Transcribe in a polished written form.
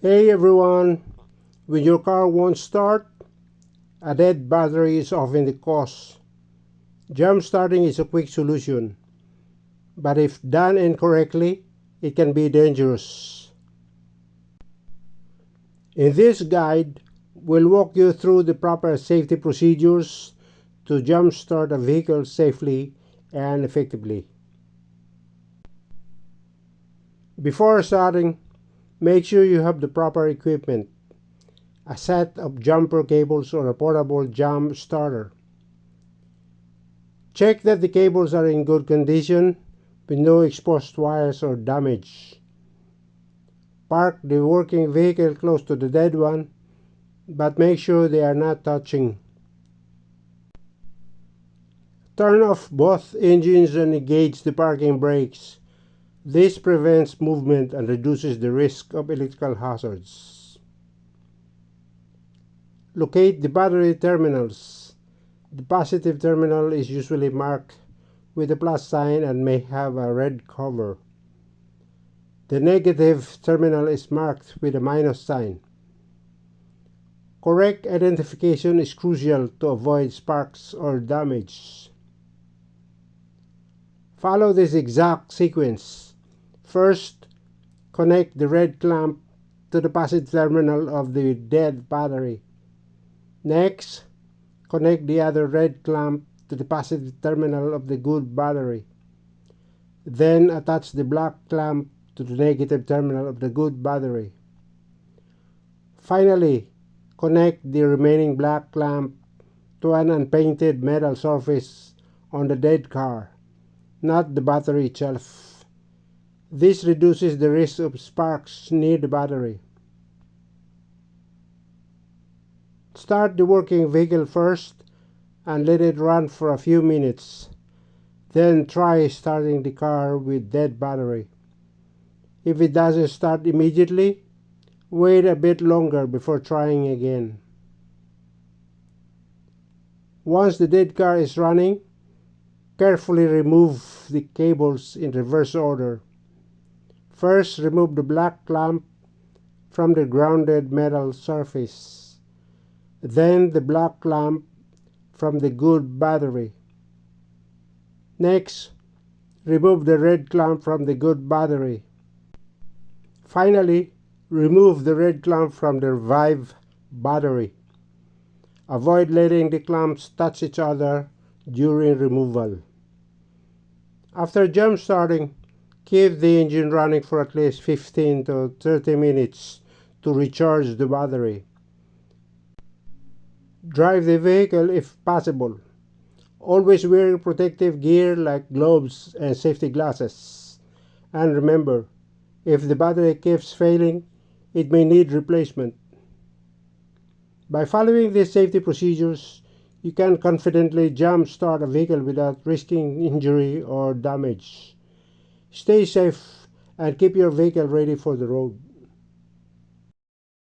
Hey everyone, when your car won't start, a dead battery is often the cause. Jump starting is a quick solution, but if done incorrectly, it can be dangerous. In this guide, we'll walk you through the proper safety procedures to jump start a vehicle safely and effectively. Before starting, make sure you have the proper equipment, a set of jumper cables or a portable jump starter. Check that the cables are in good condition with no exposed wires or damage. Park the working vehicle close to the dead one, but make sure they are not touching. Turn off both engines and engage the parking brakes. This prevents movement and reduces the risk of electrical hazards. Locate the battery terminals. The positive terminal is usually marked with a plus sign and may have a red cover. The negative terminal is marked with a minus sign. Correct identification is crucial to avoid sparks or damage. Follow this exact sequence. First, connect the red clamp to the positive terminal of the dead battery. Next, connect the other red clamp to the positive terminal of the good battery. Then attach the black clamp to the negative terminal of the good battery. Finally, connect the remaining black clamp to an unpainted metal surface on the dead car, not the battery itself. This reduces the risk of sparks near the battery. Start the working vehicle first and let it run for a few minutes. Then try starting the car with dead battery. If it doesn't start immediately, wait a bit longer before trying again. Once the dead car is running, carefully remove the cables in reverse order. First, remove the black clamp from the grounded metal surface. Then the black clamp from the good battery. Next, remove the red clamp from the good battery. Finally, remove the red clamp from the revive battery. Avoid letting the clamps touch each other during removal. After jump starting, keep the engine running for at least 15 to 30 minutes to recharge the battery. Drive the vehicle if possible. Always wear protective gear like gloves and safety glasses. And remember, if the battery keeps failing, it may need replacement. By following these safety procedures, you can confidently jump start a vehicle without risking injury or damage. Stay safe and keep your vehicle ready for the road.